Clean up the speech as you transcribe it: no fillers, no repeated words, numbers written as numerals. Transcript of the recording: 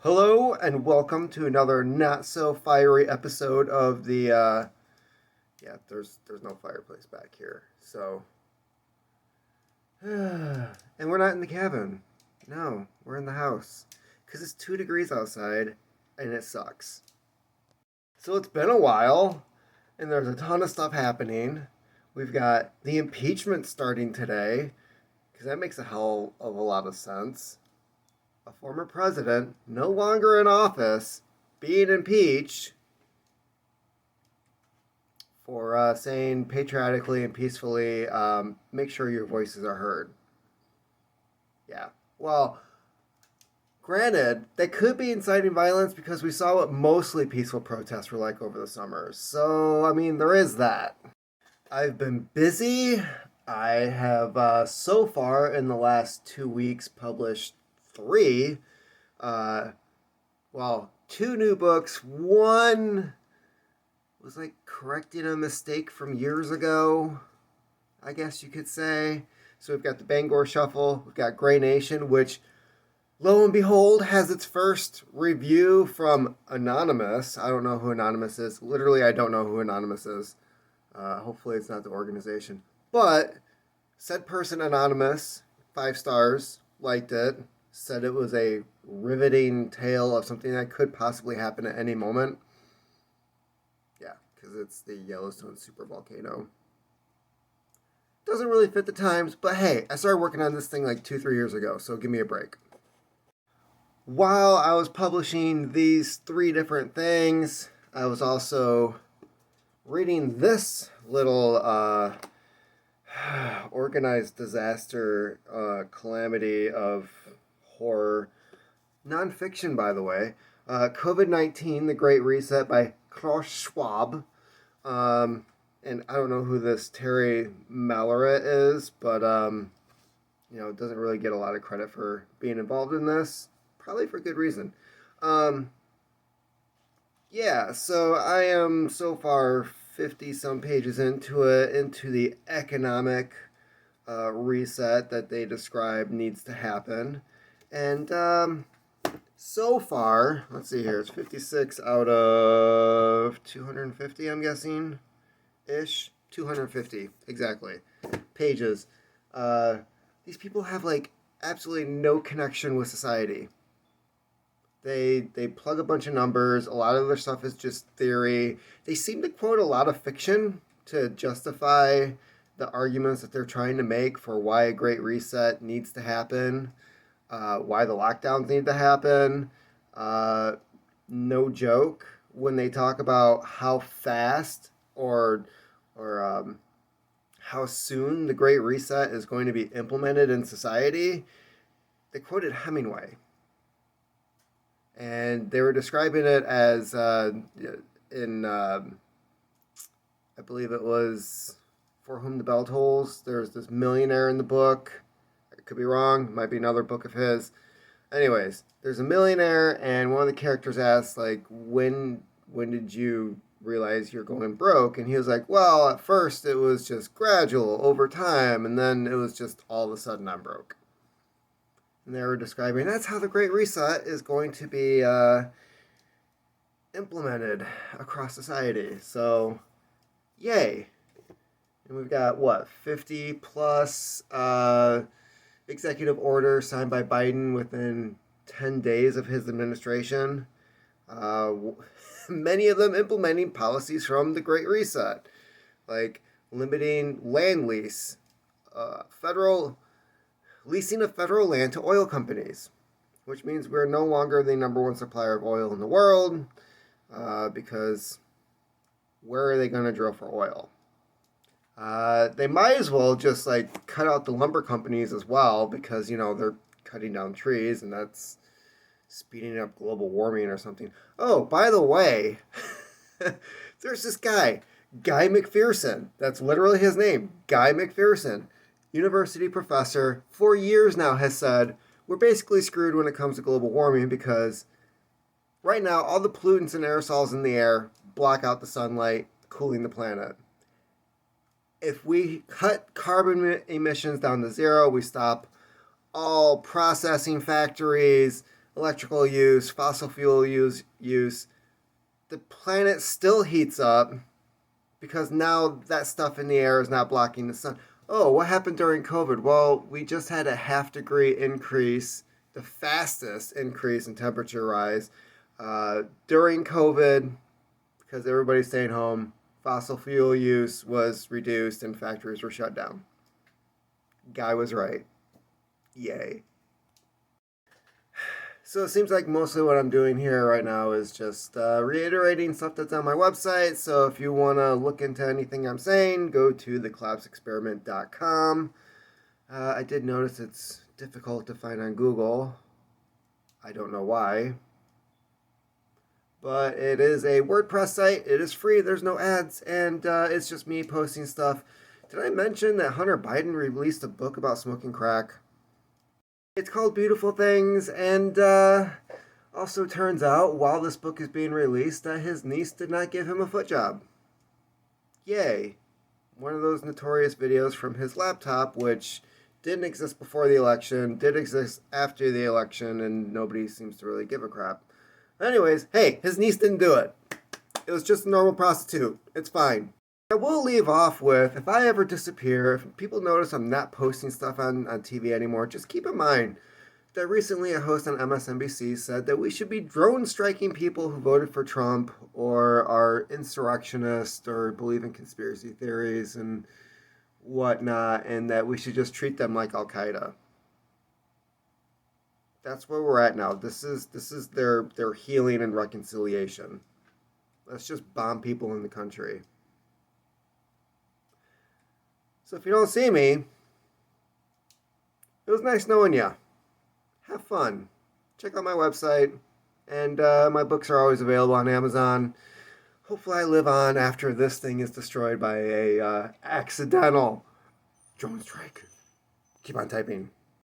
Hello and welcome to another not so fiery episode of the there's no fireplace back here. So and we're not in the cabin. No, we're in the house cuz it's 2 degrees outside and it sucks. So it's been a while and there's a ton of stuff happening. We've got the impeachment starting today cuz that makes a hell of a lot of sense. A former president, no longer in office, being impeached for saying patriotically and peacefully, make sure your voices are heard. Yeah. Well, granted, they could be inciting violence because we saw what mostly peaceful protests were like over the summer. So, I mean, there is that. I've been busy. I have so far in the last 2 weeks published three. Uh, two new books. One was like correcting a mistake from years ago, I guess you could say. So we've got the Bangor Shuffle, we've got Gray Nation, which lo and behold has its first review from Anonymous. I don't know who Anonymous is. Literally, I don't know who Anonymous is. Hopefully, it's not the organization. But said person Anonymous, 5 stars, liked it, said it was a riveting tale of something that could possibly happen at any moment. Yeah, because it's the Yellowstone supervolcano. Doesn't really fit the times, but hey, I started working on this thing like 2, 3 years ago, so give me a break. While I was publishing these three different things, I was also reading this little organized disaster calamity of horror. Nonfiction, by the way. COVID-19, The Great Reset by Klaus Schwab. And I don't know who this Terry Malloret is, but doesn't really get a lot of credit for being involved in this. Probably for good reason. Yeah, so I am so far 50 some pages into it, into the economic reset that they describe needs to happen. And so far, let's see here, it's 56 out of 250, I'm guessing. Ish. 250, exactly. Pages. These people have like absolutely no connection with society. They plug a bunch of numbers. A lot of their stuff is just theory. They seem to quote a lot of fiction to justify the arguments that they're trying to make for why a great reset needs to happen, why the lockdowns need to happen. No joke when they talk about how fast or how soon the Great Reset is going to be implemented in society. They quoted Hemingway. And they were describing it as in, I believe it was For Whom the Bell Tolls. There's this millionaire in the book. I could be wrong. It might be another book of his. Anyways, there's a millionaire, and one of the characters asks, like, when did you realize you're going broke? And he was like, well, at first it was just gradual over time, and then it was just all of a sudden I'm broke. And they were describing that's how the Great Reset is going to be implemented across society. So, yay. And we've got, 50 plus executive orders signed by Biden within 10 days of his administration. Many of them implementing policies from the Great Reset, like limiting land lease, federal leasing of federal land to oil companies, which means we're no longer the number one supplier of oil in the world, because where are they going to drill for oil? They might as well just like cut out the lumber companies as well, because they're cutting down trees and that's speeding up global warming or something. Oh, by the way, there's this guy, Guy McPherson. That's literally his name, Guy McPherson. University professor for years now has said we're basically screwed when it comes to global warming because right now all the pollutants and aerosols in the air block out the sunlight, cooling the planet. If we cut carbon emissions down to zero, we stop all processing factories, electrical use, fossil fuel use, the planet still heats up because now that stuff in the air is not blocking the sun. Oh, what happened during COVID? Well, we just had a half-degree increase, the fastest increase in temperature rise during COVID because everybody's staying home. Fossil fuel use was reduced and factories were shut down. Guy was right. Yay. So it seems like mostly what I'm doing here right now is just reiterating stuff that's on my website. So if you want to look into anything I'm saying, go to thecollapseexperiment.com. I did notice it's difficult to find on Google. I don't know why. But it is a WordPress site. It is free. There's no ads. And it's just me posting stuff. Did I mention that Hunter Biden released a book about smoking crack? It's called Beautiful Things, and also turns out, while this book is being released, that his niece did not give him a foot job. Yay. One of those notorious videos from his laptop, which didn't exist before the election, did exist after the election, and nobody seems to really give a crap. Anyways, hey, his niece didn't do it. It was just a normal prostitute. It's fine. I will leave off with, if I ever disappear, if people notice I'm not posting stuff on TV anymore, just keep in mind that recently a host on MSNBC said that we should be drone striking people who voted for Trump or are insurrectionists or believe in conspiracy theories and whatnot, and that we should just treat them like Al-Qaeda. That's where we're at now. This is their healing and reconciliation. Let's just bomb people in the country. So if you don't see me, it was nice knowing you. Have fun. Check out my website. And my books are always available on Amazon. Hopefully I live on after this thing is destroyed by a accidental drone strike. Keep on typing.